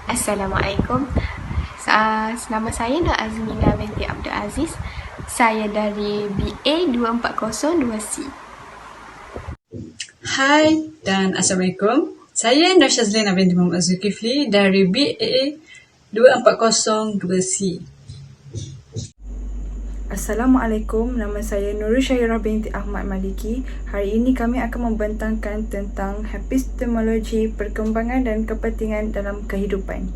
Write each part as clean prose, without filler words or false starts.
Assalamualaikum. Nama saya Nur Azmina binti Abdul Aziz. Saya dari BA 240-2C. Hai dan Assalamualaikum. Saya Nur Shazlina binti Muhammad Zulkifli dari BA 240-2C. Assalamualaikum, nama saya Nurul Syairah binti Ahmad Maliki. Hari ini kami akan membentangkan tentang epistemologi, perkembangan dan kepentingan dalam kehidupan.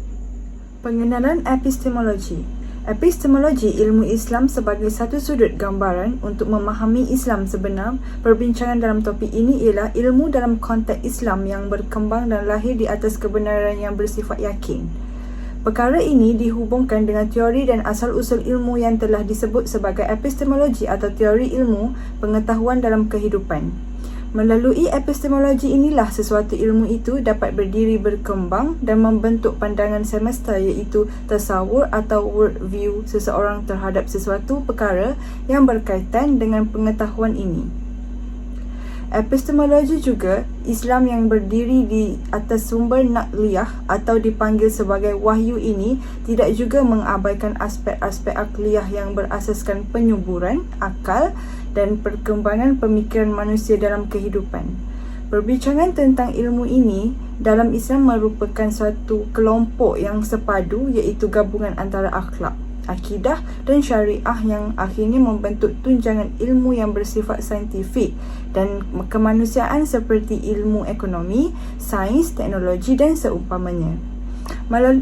Pengenalan epistemologi. Epistemologi ilmu Islam sebagai satu sudut gambaran untuk memahami Islam sebenar. Perbincangan dalam topik ini ialah ilmu dalam konteks Islam yang berkembang dan lahir di atas kebenaran yang bersifat yakin. Perkara ini dihubungkan dengan teori dan asal-usul ilmu yang telah disebut sebagai epistemologi atau teori ilmu pengetahuan dalam kehidupan. Melalui epistemologi inilah sesuatu ilmu itu dapat berdiri berkembang dan membentuk pandangan semesta iaitu tasawur atau worldview seseorang terhadap sesuatu perkara yang berkaitan dengan pengetahuan ini. Epistemologi juga Islam yang berdiri di atas sumber nakliyah atau dipanggil sebagai wahyu ini tidak juga mengabaikan aspek-aspek akliyah yang berasaskan penyuburan, akal dan perkembangan pemikiran manusia dalam kehidupan. Perbincangan tentang ilmu ini dalam Islam merupakan suatu kelompok yang sepadu iaitu gabungan antara akhlak, akidah dan syariah yang akhirnya membentuk tunjangan ilmu yang bersifat saintifik dan kemanusiaan seperti ilmu ekonomi, sains, teknologi dan seumpamanya.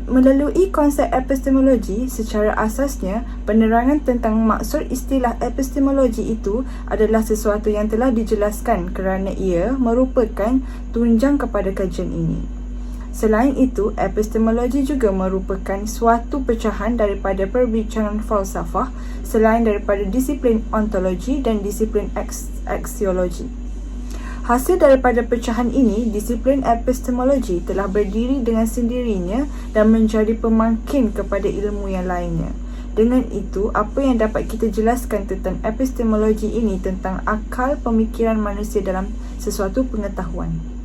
Melalui konsep epistemologi, secara asasnya, penerangan tentang maksud istilah epistemologi itu adalah sesuatu yang telah dijelaskan kerana ia merupakan tunjang kepada kajian ini. Selain itu, epistemologi juga merupakan suatu pecahan daripada perbincangan falsafah selain daripada disiplin ontologi dan disiplin aksiologi. Hasil daripada pecahan ini, disiplin epistemologi telah berdiri dengan sendirinya dan menjadi pemangkin kepada ilmu yang lainnya. Dengan itu, apa yang dapat kita jelaskan tentang epistemologi ini tentang akal pemikiran manusia dalam sesuatu pengetahuan.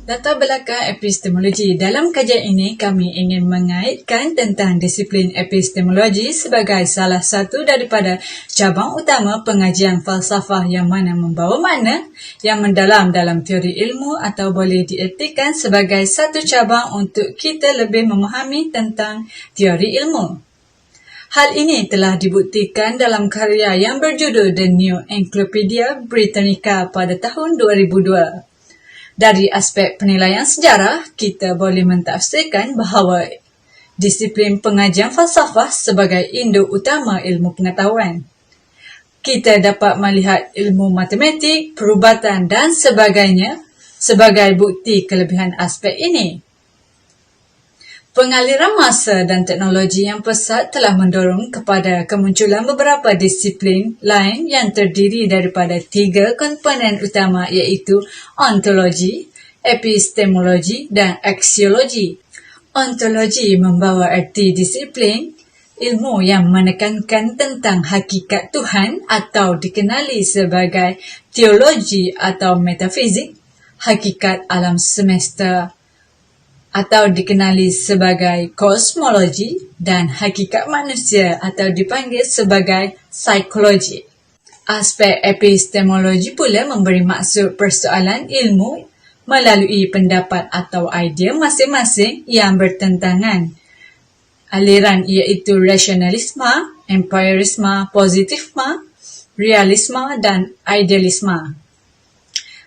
Latar belakang epistemologi. Dalam kajian ini, kami ingin mengaitkan tentang disiplin epistemologi sebagai salah satu daripada cabang utama pengajian falsafah yang mana membawa makna yang mendalam dalam teori ilmu atau boleh diertikan sebagai satu cabang untuk kita lebih memahami tentang teori ilmu. Hal ini telah dibuktikan dalam karya yang berjudul The New Encyclopedia Britannica pada tahun 2002. Dari aspek penilaian sejarah, kita boleh mentafsirkan bahawa disiplin pengajian falsafah sebagai induk utama ilmu pengetahuan. Kita dapat melihat ilmu matematik, perubatan dan sebagainya sebagai bukti kelebihan aspek ini. Pengaliran masa dan teknologi yang pesat telah mendorong kepada kemunculan beberapa disiplin lain yang terdiri daripada 3 komponen utama iaitu ontologi, epistemologi dan aksiologi. Ontologi membawa erti disiplin ilmu yang menekankan tentang hakikat Tuhan atau dikenali sebagai teologi atau metafizik, hakikat alam semesta atau dikenali sebagai kosmologi dan hakikat manusia atau dipanggil sebagai psikologi. Aspek epistemologi pula memberi maksud persoalan ilmu melalui pendapat atau idea masing-masing yang bertentangan. Aliran iaitu rasionalisme, empirisme, positivisme, realisme dan idealisme.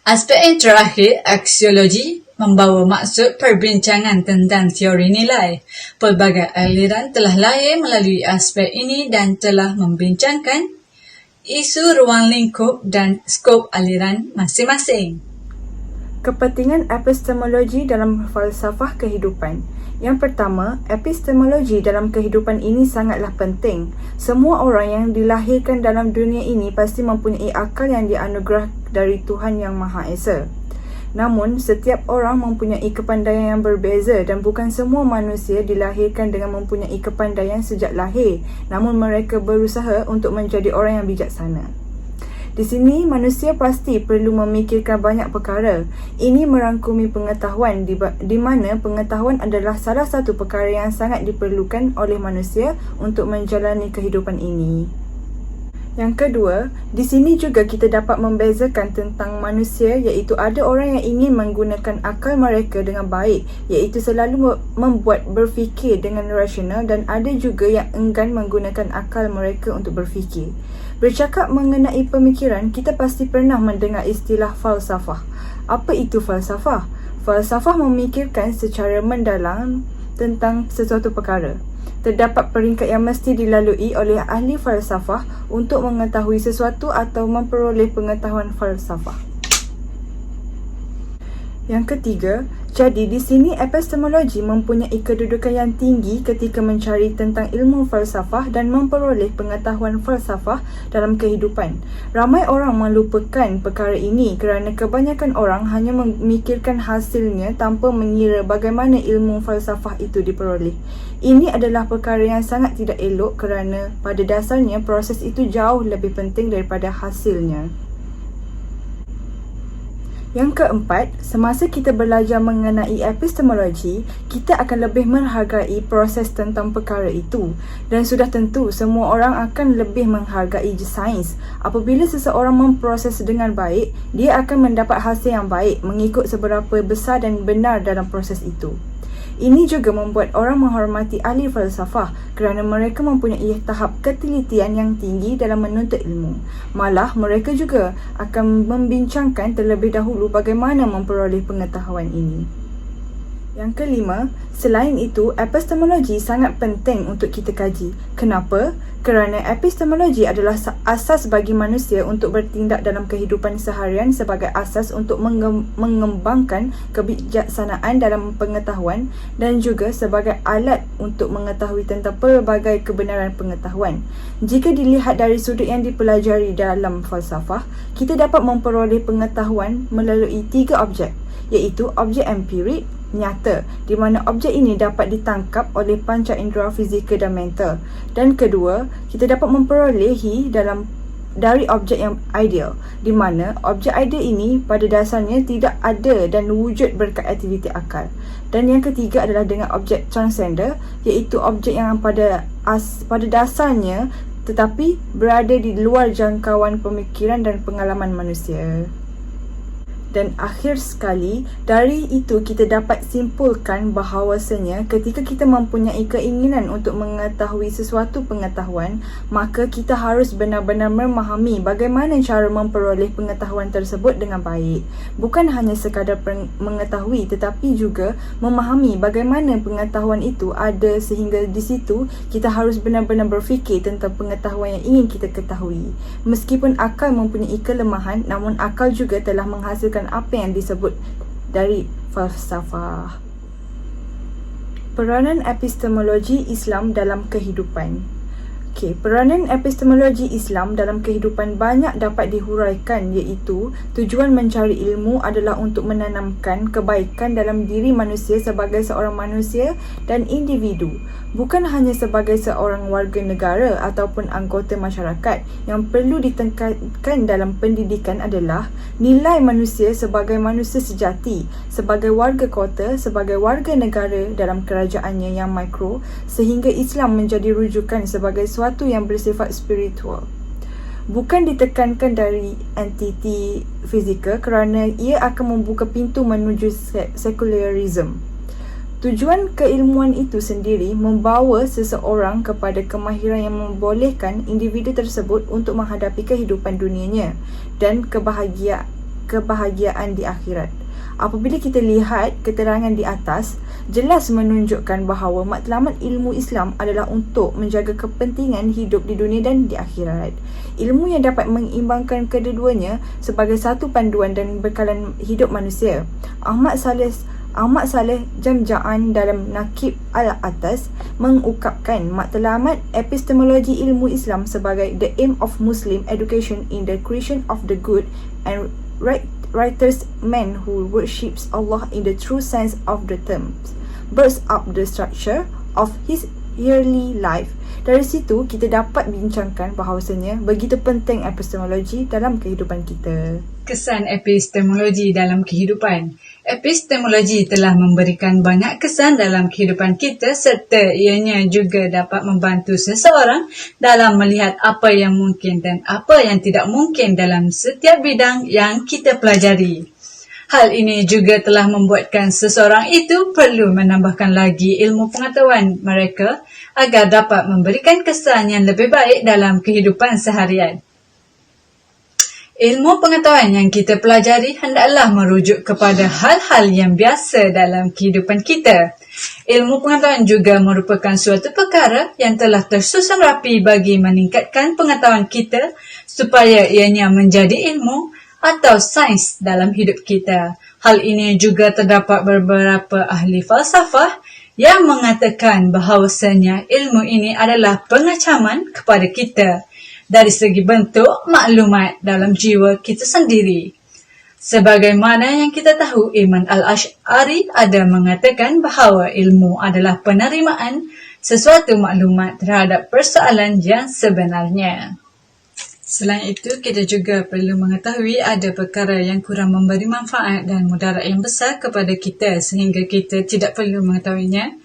Aspek yang terakhir, aksiologi, membawa maksud perbincangan tentang teori nilai. Pelbagai aliran telah lahir melalui aspek ini dan telah membincangkan isu ruang lingkup dan skop aliran masing-masing. Kepentingan epistemologi dalam falsafah kehidupan. Yang pertama, epistemologi dalam kehidupan ini sangatlah penting. Semua orang yang dilahirkan dalam dunia ini pasti mempunyai akal yang dianugerah dari Tuhan Yang Maha Esa. Namun, setiap orang mempunyai kepandaian yang berbeza dan bukan semua manusia dilahirkan dengan mempunyai kepandaian sejak lahir. Namun, mereka berusaha untuk menjadi orang yang bijaksana. Di sini, manusia pasti perlu memikirkan banyak perkara. Ini merangkumi pengetahuan di mana pengetahuan adalah salah satu perkara yang sangat diperlukan oleh manusia untuk menjalani kehidupan ini. Yang kedua, di sini juga kita dapat membezakan tentang manusia, iaitu ada orang yang ingin menggunakan akal mereka dengan baik, iaitu selalu membuat berfikir dengan rasional, dan ada juga yang enggan menggunakan akal mereka untuk berfikir. Bercakap mengenai pemikiran, kita pasti pernah mendengar istilah falsafah. Apa itu falsafah? Falsafah memikirkan secara mendalam tentang sesuatu perkara. Terdapat peringkat yang mesti dilalui oleh ahli falsafah untuk mengetahui sesuatu atau memperoleh pengetahuan falsafah. Yang ketiga, jadi di sini epistemologi mempunyai kedudukan yang tinggi ketika mencari tentang ilmu falsafah dan memperoleh pengetahuan falsafah dalam kehidupan. Ramai orang melupakan perkara ini kerana kebanyakan orang hanya memikirkan hasilnya tanpa mengira bagaimana ilmu falsafah itu diperoleh. Ini adalah perkara yang sangat tidak elok kerana pada dasarnya proses itu jauh lebih penting daripada hasilnya. Yang keempat, semasa kita belajar mengenai epistemologi, kita akan lebih menghargai proses tentang perkara itu. Dan sudah tentu, semua orang akan lebih menghargai sains. Apabila seseorang memproses dengan baik, dia akan mendapat hasil yang baik mengikut seberapa besar dan benar dalam proses itu. Ini juga membuat orang menghormati ahli falsafah kerana mereka mempunyai tahap ketelitian yang tinggi dalam menuntut ilmu. Malah, mereka juga akan membincangkan terlebih dahulu bagaimana memperoleh pengetahuan ini. Yang kelima, selain itu, epistemologi sangat penting untuk kita kaji. Kenapa? Kerana epistemologi adalah asas bagi manusia untuk bertindak dalam kehidupan seharian sebagai asas untuk mengembangkan kebijaksanaan dalam pengetahuan dan juga sebagai alat untuk mengetahui tentang pelbagai kebenaran pengetahuan. Jika dilihat dari sudut yang dipelajari dalam falsafah, kita dapat memperoleh pengetahuan melalui 3 objek, iaitu objek empirik, nyata, di mana objek ini dapat ditangkap oleh panca indera fizikal dan mental. Dan kedua, kita dapat memperolehi dari objek yang ideal, di mana objek ideal ini pada dasarnya tidak ada dan wujud berkat aktiviti akal. Dan yang ketiga adalah dengan objek transcender, iaitu objek yang pada dasarnya tetapi berada di luar jangkauan pemikiran dan pengalaman manusia. Dan akhir sekali, dari itu kita dapat simpulkan bahawasanya ketika kita mempunyai keinginan untuk mengetahui sesuatu pengetahuan, maka kita harus benar-benar memahami bagaimana cara memperoleh pengetahuan tersebut dengan baik. Bukan hanya sekadar mengetahui, tetapi juga memahami bagaimana pengetahuan itu ada, sehingga di situ kita harus benar-benar berfikir tentang pengetahuan yang ingin kita ketahui. Meskipun akal mempunyai kelemahan, namun akal juga telah menghasilkan apa yang disebut dari falsafah. Peranan epistemologi Islam dalam kehidupan. Peranan epistemologi Islam dalam kehidupan banyak dapat dihuraikan, iaitu tujuan mencari ilmu adalah untuk menanamkan kebaikan dalam diri manusia sebagai seorang manusia dan individu, bukan hanya sebagai seorang warga negara ataupun anggota masyarakat. Yang perlu ditekankan dalam pendidikan adalah nilai manusia sebagai manusia sejati, sebagai warga kota, sebagai warga negara dalam kerajaannya yang mikro, sehingga Islam menjadi rujukan sebagai suatu yang bersifat spiritual. Bukan ditekankan dari entiti fizikal kerana ia akan membuka pintu menuju sekularisme. Tujuan keilmuan itu sendiri membawa seseorang kepada kemahiran yang membolehkan individu tersebut untuk menghadapi kehidupan dunianya dan kebahagiaan di akhirat. Apabila kita lihat keterangan di atas, jelas menunjukkan bahawa matlamat ilmu Islam adalah untuk menjaga kepentingan hidup di dunia dan di akhirat. Ilmu yang dapat mengimbangkan kedua-duanya sebagai satu panduan dan bekalan hidup manusia. Ahmad Saleh Jamja'an dalam Nakib Al-Atas mengungkapkan matlamat epistemologi ilmu Islam sebagai the aim of Muslim education in the creation of the good and righteous man who worships Allah in the true sense of the terms, builds up the structure of his Yearly Life. Dari situ kita dapat bincangkan bahawasanya begitu penting epistemologi dalam kehidupan kita. Kesan epistemologi dalam kehidupan. Epistemologi telah memberikan banyak kesan dalam kehidupan kita serta ianya juga dapat membantu seseorang dalam melihat apa yang mungkin dan apa yang tidak mungkin dalam setiap bidang yang kita pelajari. Hal ini juga telah membuatkan seseorang itu perlu menambahkan lagi ilmu pengetahuan mereka agar dapat memberikan kesan yang lebih baik dalam kehidupan seharian. Ilmu pengetahuan yang kita pelajari hendaklah merujuk kepada hal-hal yang biasa dalam kehidupan kita. Ilmu pengetahuan juga merupakan suatu perkara yang telah tersusun rapi bagi meningkatkan pengetahuan kita supaya ianya menjadi ilmu atau sains dalam hidup kita. Hal ini juga terdapat beberapa ahli falsafah yang mengatakan bahawasanya ilmu ini adalah pengacaman kepada kita dari segi bentuk maklumat dalam jiwa kita sendiri. Sebagaimana yang kita tahu, Iman Al-Ash'ari ada mengatakan bahawa ilmu adalah penerimaan sesuatu maklumat terhadap persoalan yang sebenarnya. Selain itu, kita juga perlu mengetahui ada perkara yang kurang memberi manfaat dan mudarat yang besar kepada kita sehingga kita tidak perlu mengetahuinya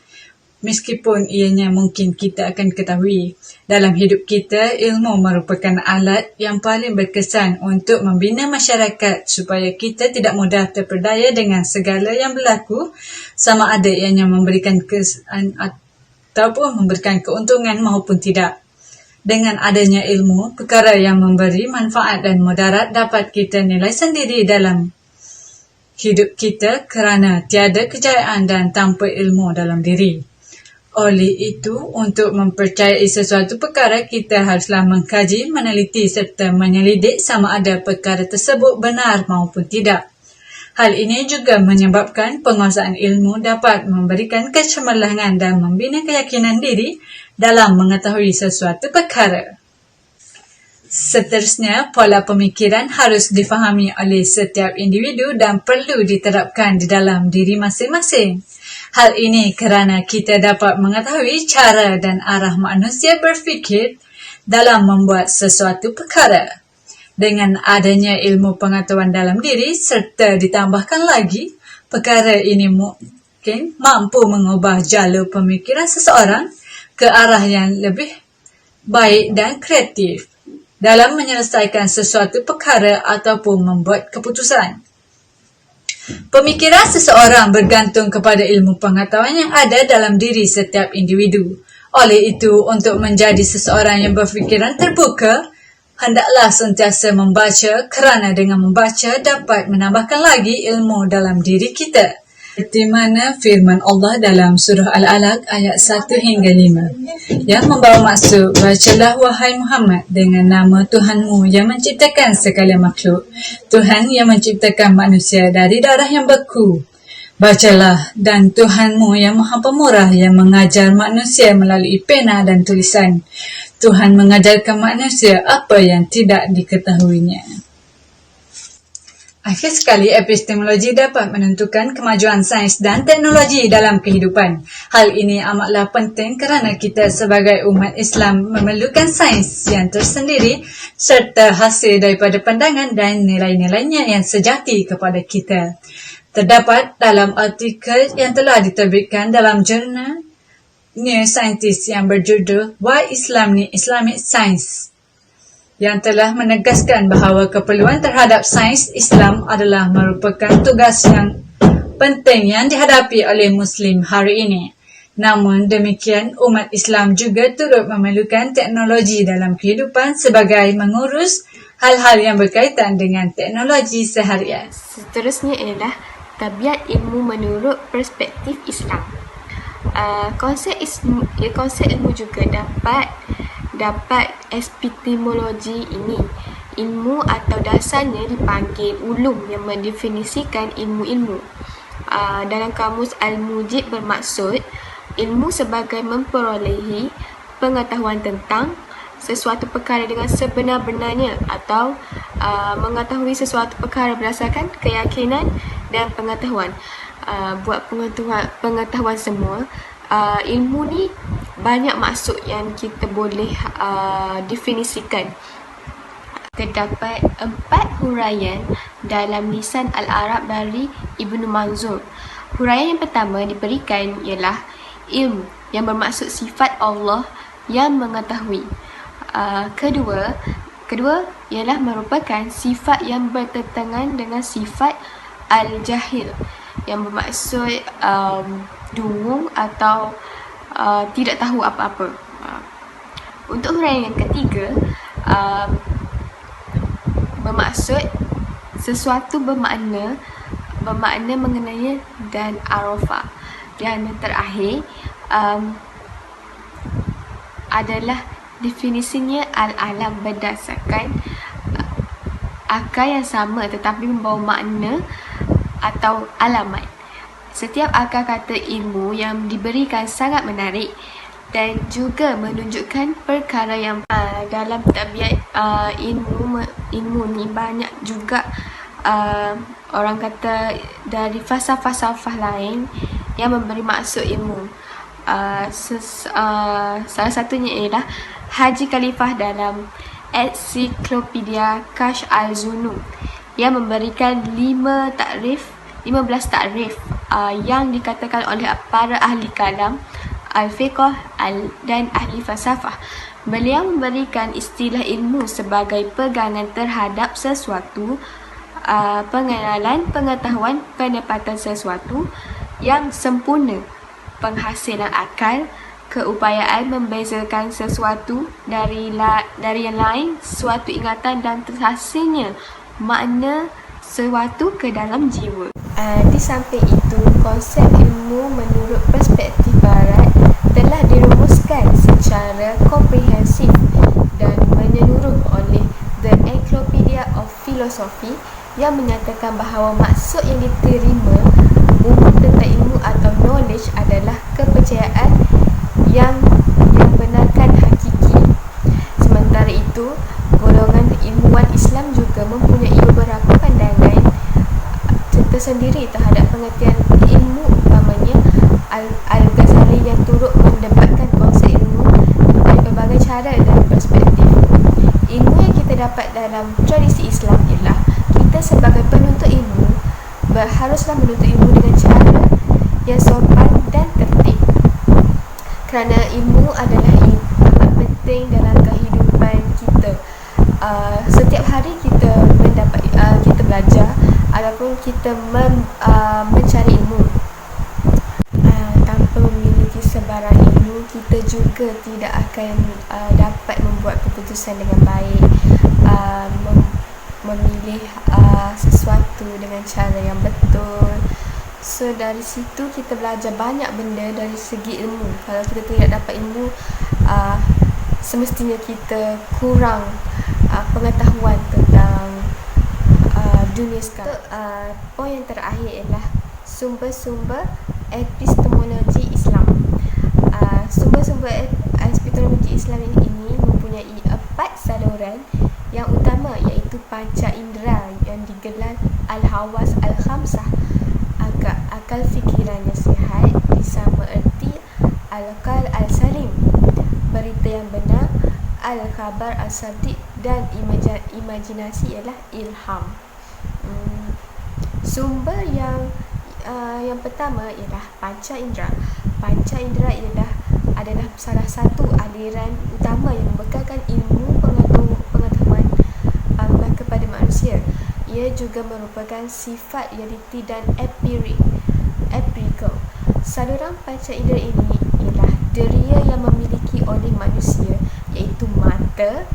meskipun ianya mungkin kita akan ketahui. Dalam hidup kita, ilmu merupakan alat yang paling berkesan untuk membina masyarakat supaya kita tidak mudah terpedaya dengan segala yang berlaku sama ada ianya memberikan kesan ataupun memberikan keuntungan maupun tidak. Dengan adanya ilmu, perkara yang memberi manfaat dan mudarat dapat kita nilai sendiri dalam hidup kita kerana tiada kejayaan dan tanpa ilmu dalam diri. Oleh itu, untuk mempercayai sesuatu perkara, kita haruslah mengkaji, meneliti serta menyelidik sama ada perkara tersebut benar maupun tidak. Hal ini juga menyebabkan penguasaan ilmu dapat memberikan kecemerlangan dan membina keyakinan diri dalam mengetahui sesuatu perkara. Seterusnya, pola pemikiran harus difahami oleh setiap individu dan perlu diterapkan di dalam diri masing-masing. Hal ini kerana kita dapat mengetahui cara dan arah manusia berfikir dalam membuat sesuatu perkara. Dengan adanya ilmu pengetahuan dalam diri serta ditambahkan lagi, perkara ini mungkin mampu mengubah jalur pemikiran seseorang ke arah yang lebih baik dan kreatif dalam menyelesaikan sesuatu perkara ataupun membuat keputusan. Pemikiran seseorang bergantung kepada ilmu pengetahuan yang ada dalam diri setiap individu. Oleh itu, untuk menjadi seseorang yang berfikiran terbuka, hendaklah sentiasa membaca kerana dengan membaca dapat menambahkan lagi ilmu dalam diri kita. Seperti mana firman Allah dalam surah Al-Alaq ayat 1 hingga 5 yang membawa maksud, bacalah wahai Muhammad dengan nama Tuhanmu yang menciptakan segala makhluk, Tuhan yang menciptakan manusia dari darah yang beku. Bacalah, dan Tuhanmu yang Maha Pemurah yang mengajar manusia melalui pena dan tulisan. Tuhan mengajarkan manusia apa yang tidak diketahuinya. Akhir sekali, epistemologi dapat menentukan kemajuan sains dan teknologi dalam kehidupan. Hal ini amatlah penting kerana kita sebagai umat Islam memerlukan sains yang tersendiri serta hasil daripada pandangan dan nilai-nilainya yang sejati kepada kita. Terdapat dalam artikel yang telah diterbitkan dalam jurnal New Scientist yang berjudul Why Islam Need Islamic Science, yang telah menegaskan bahawa keperluan terhadap sains Islam adalah merupakan tugas yang penting yang dihadapi oleh Muslim hari ini. Namun demikian, umat Islam juga turut memerlukan teknologi dalam kehidupan sebagai mengurus hal-hal yang berkaitan dengan teknologi seharian. Seterusnya ialah tabiat ilmu menurut perspektif Islam. Konsep ilmu juga dapat epistemologi ini. Ilmu atau dasarnya dipanggil ulum yang mendefinisikan ilmu-ilmu. Dalam kamus Al-Mujib bermaksud ilmu sebagai memperolehi pengetahuan tentang sesuatu perkara dengan sebenar-benarnya atau mengetahui sesuatu perkara berdasarkan keyakinan dan pengetahuan. Buat pengetahuan semua, ilmu ni banyak maksud yang kita boleh definisikan. Terdapat 4 huraian dalam lisan Al-Arab dari Ibnu Manzur. Huraian yang pertama diberikan ialah ilmu yang bermaksud sifat Allah yang mengetahui. Kedua ialah merupakan sifat yang bertentangan dengan sifat al-jahil yang bermaksud dungu atau tidak tahu apa-apa. Untuk huraian yang ketiga, bermaksud sesuatu bermakna mengenai dan arafah. Dan yang terakhir adalah definisinya al-alam berdasarkan akal yang sama tetapi membawa makna atau alamat. Setiap akal kata ilmu yang diberikan sangat menarik dan juga menunjukkan perkara yang dalam tabiat ilmu ni banyak juga orang kata dari falsafah lain yang memberi maksud ilmu. Salah satunya ialah Haji Khalifah dalam Ensiklopedia Kashf al-Zunun yang memberikan 15 takrif yang dikatakan oleh para ahli kalam, al-fiqh dan ahli falsafah. Beliau memberikan istilah ilmu sebagai pegangan terhadap sesuatu, pengenalan, pengetahuan, pendapatan sesuatu yang sempurna, penghasilan akal, keupayaan membezakan sesuatu dari yang lain, suatu ingatan dan terhasilnya makna sesuatu ke dalam jiwa. Di samping itu, konsep ilmu menurut perspektif barat telah dirumuskan secara komprehensif dan menyeluruh oleh The Encyclopedia of Philosophy yang menyatakan bahawa maksud yang diterima umum tentang ilmu atau knowledge adalah kepercayaan yang benarkan hakiki. Sementara itu, golongan ilmuwan Islam juga mempunyai beberapa pandangan tersendiri terhadap pengertian ilmu, utamanya Al-Ghazali yang turut mendebatkan konsep ilmu dari berbagai cara dan perspektif. Ilmu yang kita dapat dalam tradisi Islam ialah kita sebagai penuntut ilmu haruslah menuntut ilmu dengan cara yang sopan dan tertib. Kerana ilmu adalah amat penting dalam kehidupan kita. Setiap hari kita kita belajar ataupun kita mencari ilmu. Tanpa memiliki sebarang ilmu, kita juga tidak akan dapat membuat keputusan dengan baik, memilih sesuatu dengan cara yang betul. So dari situ kita belajar banyak benda dari segi ilmu. Kalau kita tidak dapat ilmu, semestinya kita kurang pengetahuan tentang dunia sekarang. Poin yang terakhir ialah sumber-sumber epistemologi Islam. Sumber-sumber epistemologi Islam ini mempunyai 4 saluran yang utama, iaitu panca indera yang digelar al-hawas al-khamsah, akal fikiran yang sihat, disama erti al-aqal al-salim, berita yang benar, al-khabar al-sadiq, dan imajinasi ialah ilham. Sumber yang pertama ialah panca indera. Panca indera adalah salah satu aliran utama yang membekalkan ilmu pengetahuan kepada manusia. Ia juga merupakan sifat realiti dan empirical. Saluran panca indera ini ialah deria yang memiliki oleh manusia, iaitu mata,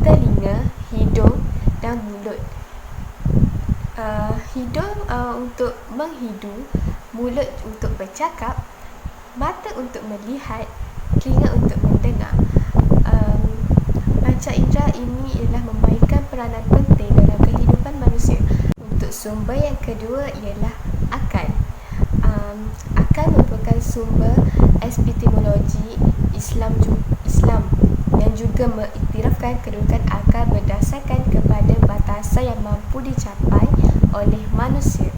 telinga, hidung dan mulut. Hidung untuk menghidu, mulut untuk bercakap, mata untuk melihat, telinga untuk mendengar. Panca indera ini ialah memainkan peranan penting dalam kehidupan manusia. Untuk sumber yang kedua ialah akal. Akal merupakan sumber epistemologi Islam yang juga mengiktirafkan kedudukan akal berdasarkan kepada batasan yang mampu dicapai oleh manusia.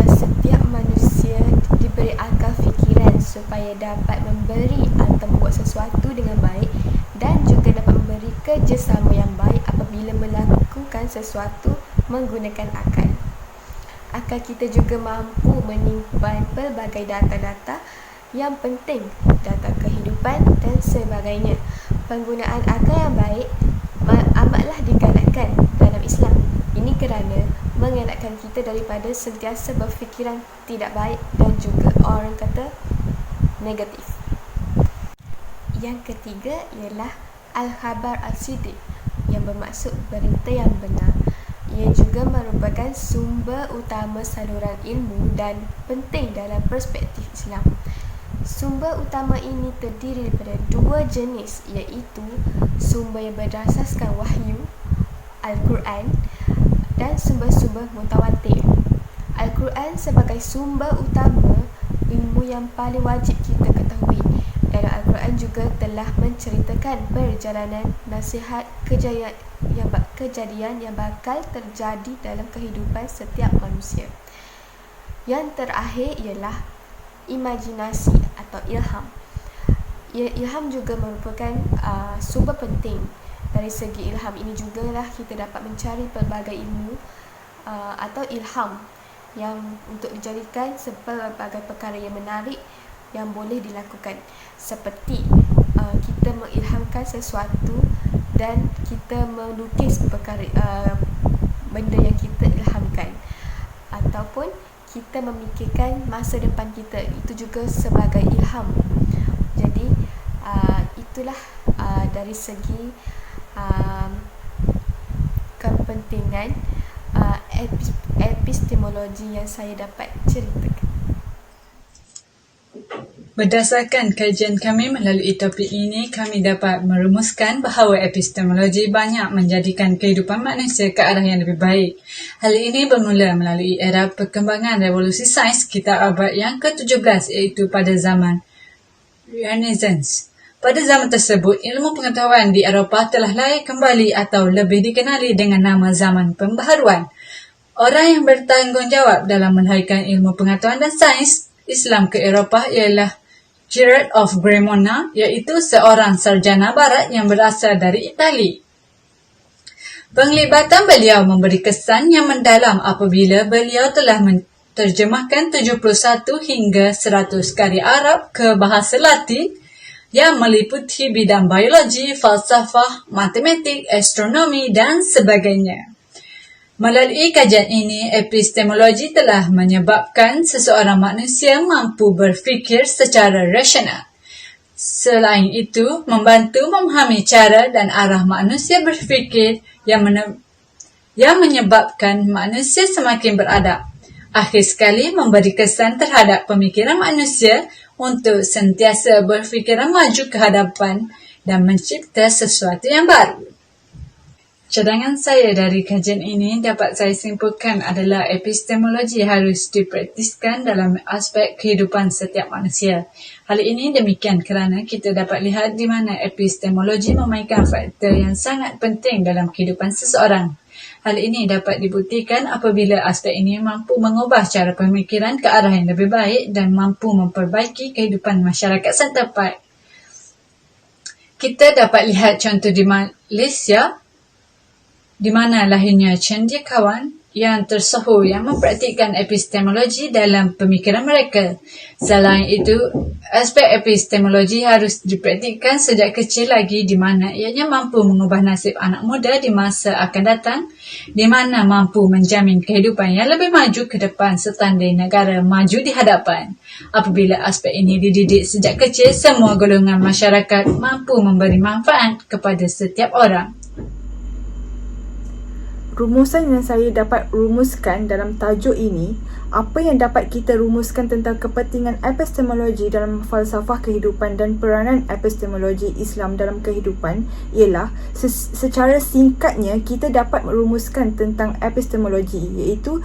Setiap manusia diberi akal fikiran supaya dapat memberi atau membuat kerjasama yang baik apabila melakukan sesuatu menggunakan akal. Akal kita juga mampu menyimpan pelbagai data-data yang penting, data kehidupan dan sebagainya. Penggunaan akal yang baik amatlah digalakkan dalam Islam. Ini kerana mengelakkan kita daripada sentiasa berfikiran tidak baik dan juga orang kata negatif. Yang ketiga ialah Al-Khabar Al-Siddiq yang bermaksud berita yang benar. Ia juga merupakan sumber utama saluran ilmu dan penting dalam perspektif Islam. Sumber utama ini terdiri daripada dua jenis, iaitu sumber yang berdasarkan wahyu, Al-Quran, dan sumber-sumber mutawatir. Al-Quran sebagai sumber utama ilmu yang paling wajib kita ketahui. Dalam Al-Quran juga telah menceritakan perjalanan nasihat kejadian yang bakal terjadi dalam kehidupan setiap manusia. Yang terakhir ialah imajinasi atau ilham. Ilham juga merupakan sumber penting. Dari segi ilham ini jugalah kita dapat mencari pelbagai ilmu atau ilham yang untuk dijadikan pelbagai perkara yang menarik yang boleh dilakukan, seperti kita mengilhamkan sesuatu dan kita melukis perkara benda yang kita ilhamkan, ataupun kita memikirkan masa depan kita, itu juga sebagai ilham. Jadi itulah dari segi kepentingan epistemologi yang saya dapat ceritakan. Berdasarkan kajian kami melalui topik ini, kami dapat merumuskan bahawa epistemologi banyak menjadikan kehidupan manusia ke arah yang lebih baik. Hal ini bermula melalui era perkembangan revolusi sains sekitar abad yang ke-17, iaitu pada zaman Renaissance. Pada zaman tersebut, ilmu pengetahuan di Eropah telah lahir kembali atau lebih dikenali dengan nama zaman pembaharuan. Orang yang bertanggungjawab dalam melahirkan ilmu pengetahuan dan sains Islam ke Eropah ialah Gerard of Cremona, iaitu seorang sarjana barat yang berasal dari Itali. Penglibatan beliau memberi kesan yang mendalam apabila beliau telah menterjemahkan 71 hingga 100 karya Arab ke bahasa Latin yang meliputi bidang biologi, falsafah, matematik, astronomi dan sebagainya. Melalui kajian ini, epistemologi telah menyebabkan seseorang manusia mampu berfikir secara rasional. Selain itu, membantu memahami cara dan arah manusia berfikir yang menyebabkan manusia semakin beradab. Akhir sekali, memberi kesan terhadap pemikiran manusia untuk sentiasa berfikiran maju ke hadapan dan mencipta sesuatu yang baru. Cadangan saya dari kajian ini dapat saya simpulkan adalah epistemologi harus dipraktiskan dalam aspek kehidupan setiap manusia. Hal ini demikian kerana kita dapat lihat di mana epistemologi memainkan faktor yang sangat penting dalam kehidupan seseorang. Hal ini dapat dibuktikan apabila aspek ini mampu mengubah cara pemikiran ke arah yang lebih baik dan mampu memperbaiki kehidupan masyarakat setempat. Kita dapat lihat contoh di Malaysia, di mana lahirnya cendekiawan yang tersohor yang mempraktikkan epistemologi dalam pemikiran mereka. Selain itu, aspek epistemologi harus dipraktikkan sejak kecil lagi di mana ianya mampu mengubah nasib anak muda di masa akan datang, di mana mampu menjamin kehidupan yang lebih maju ke depan setandai negara maju di hadapan. Apabila aspek ini dididik sejak kecil, semua golongan masyarakat mampu memberi manfaat kepada setiap orang. Rumusan yang saya dapat rumuskan dalam tajuk ini, apa yang dapat kita rumuskan tentang kepentingan epistemologi dalam falsafah kehidupan dan peranan epistemologi Islam dalam kehidupan ialah secara singkatnya kita dapat merumuskan tentang epistemologi, iaitu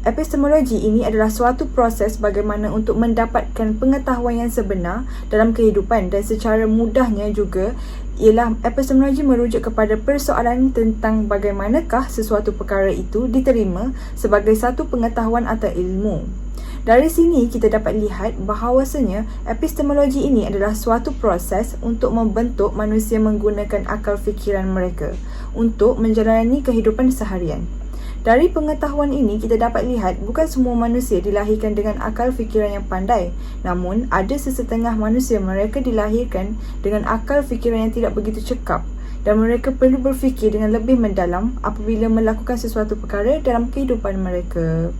epistemologi ini adalah suatu proses bagaimana untuk mendapatkan pengetahuan yang sebenar dalam kehidupan, dan secara mudahnya juga ialah epistemologi merujuk kepada persoalan tentang bagaimanakah sesuatu perkara itu diterima sebagai satu pengetahuan atau ilmu. Dari sini kita dapat lihat bahawasanya epistemologi ini adalah suatu proses untuk membentuk manusia menggunakan akal fikiran mereka untuk menjalani kehidupan seharian. Dari pengetahuan ini kita dapat lihat bukan semua manusia dilahirkan dengan akal fikiran yang pandai, namun ada sesetengah manusia mereka dilahirkan dengan akal fikiran yang tidak begitu cekap dan mereka perlu berfikir dengan lebih mendalam apabila melakukan sesuatu perkara dalam kehidupan mereka.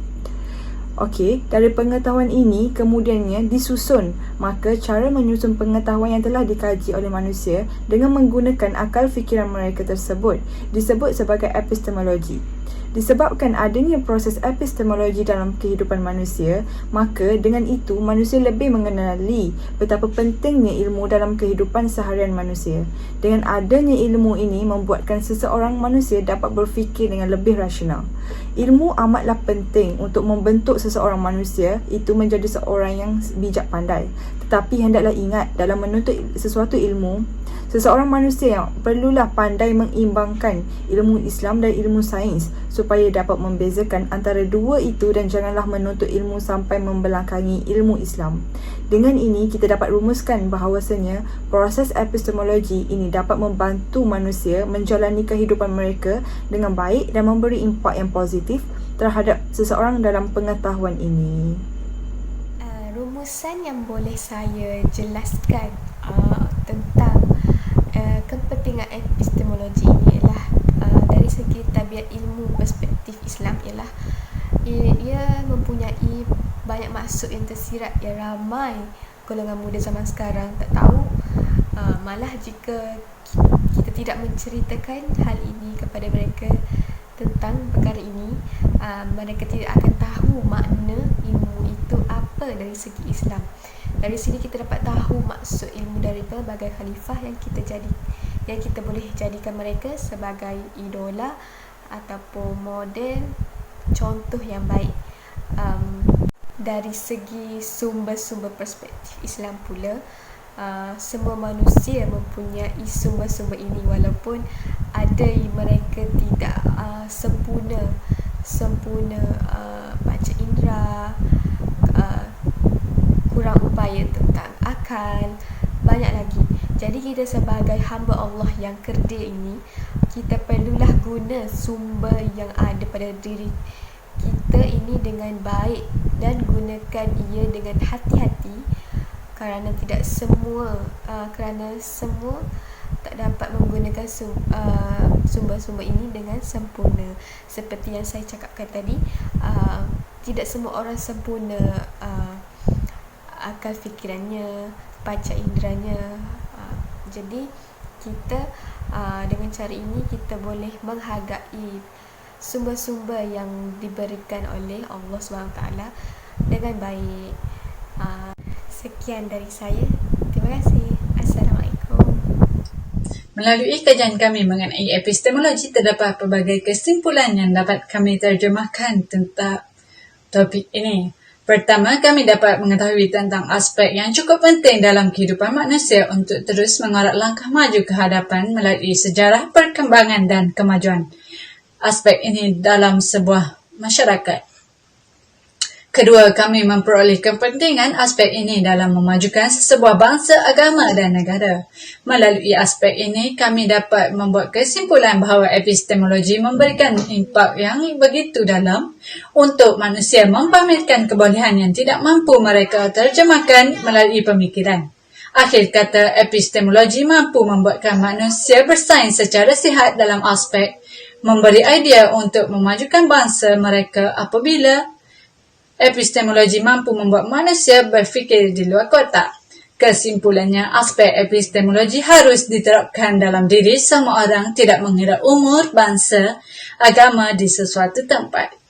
Okey, dari pengetahuan ini kemudiannya disusun, maka cara menyusun pengetahuan yang telah dikaji oleh manusia dengan menggunakan akal fikiran mereka tersebut disebut sebagai epistemologi. Disebabkan adanya proses epistemologi dalam kehidupan manusia, maka dengan itu manusia lebih mengenali betapa pentingnya ilmu dalam kehidupan seharian manusia. Dengan adanya ilmu ini membuatkan seseorang manusia dapat berfikir dengan lebih rasional. Ilmu amatlah penting untuk membentuk seseorang manusia itu menjadi seorang yang bijak pandai. Tetapi hendaklah ingat, dalam menuntut sesuatu ilmu, seseorang manusia yang perlulah pandai mengimbangkan ilmu Islam dan ilmu sains supaya dapat membezakan antara dua itu dan janganlah menuntut ilmu sampai membelakangi ilmu Islam. Dengan ini kita dapat rumuskan bahawasanya proses epistemologi ini dapat membantu manusia menjalani kehidupan mereka dengan baik dan memberi impak yang positif terhadap seseorang dalam pengetahuan ini. Rumusan yang boleh saya jelaskan tentang kepentingan epistemologi ini ialah dari segi tabiat ilmu perspektif Islam ialah ia mempunyai banyak maksud yang tersirat yang ramai golongan muda zaman sekarang tak tahu. Malah jika kita tidak menceritakan hal ini kepada mereka tentang perkara ini, mereka tidak akan tahu makna ilmu itu apa dari segi Islam. Dari sini kita dapat tahu maksud ilmu dari pelbagai khalifah yang kita boleh jadikan mereka sebagai idola ataupun model contoh yang baik. Dari segi sumber-sumber perspektif Islam pula, semua manusia mempunyai sumber-sumber ini walaupun ada mereka tidak sempurna panca indera, kurang upaya tentang akal, banyak lagi. Jadi kita sebagai hamba Allah yang kerdil ini, kita perlulah guna sumber yang ada pada diri kita ini dengan baik dan gunakan ia dengan hati-hati kerana semua tak dapat menggunakan sumber-sumber ini dengan sempurna. Seperti yang saya cakapkan tadi, tidak semua orang sempurna akal fikirannya, panca inderanya. Jadi kita dengan cara ini kita boleh menghargai sumber-sumber yang diberikan oleh Allah SWT dengan baik. Sekian dari saya. Terima kasih. Assalamualaikum. Melalui kajian kami mengenai epistemologi, terdapat pelbagai kesimpulan yang dapat kami terjemahkan tentang topik ini. Pertama, kami dapat mengetahui tentang aspek yang cukup penting dalam kehidupan manusia untuk terus mengarah langkah maju ke hadapan melalui sejarah perkembangan dan kemajuan aspek ini dalam sebuah masyarakat. Kedua, kami memperoleh kepentingan aspek ini dalam memajukan sebuah bangsa, agama dan negara. Melalui aspek ini, kami dapat membuat kesimpulan bahawa epistemologi memberikan impak yang begitu dalam untuk manusia mempamerkan kebolehan yang tidak mampu mereka terjemahkan melalui pemikiran. Akhir kata, epistemologi mampu membuatkan manusia bersaing secara sihat dalam aspek memberi idea untuk memajukan bangsa mereka apabila epistemologi mampu membuat manusia berfikir di luar kotak. Kesimpulannya, aspek epistemologi harus diterapkan dalam diri semua orang, tidak mengira umur, bangsa, agama di sesuatu tempat.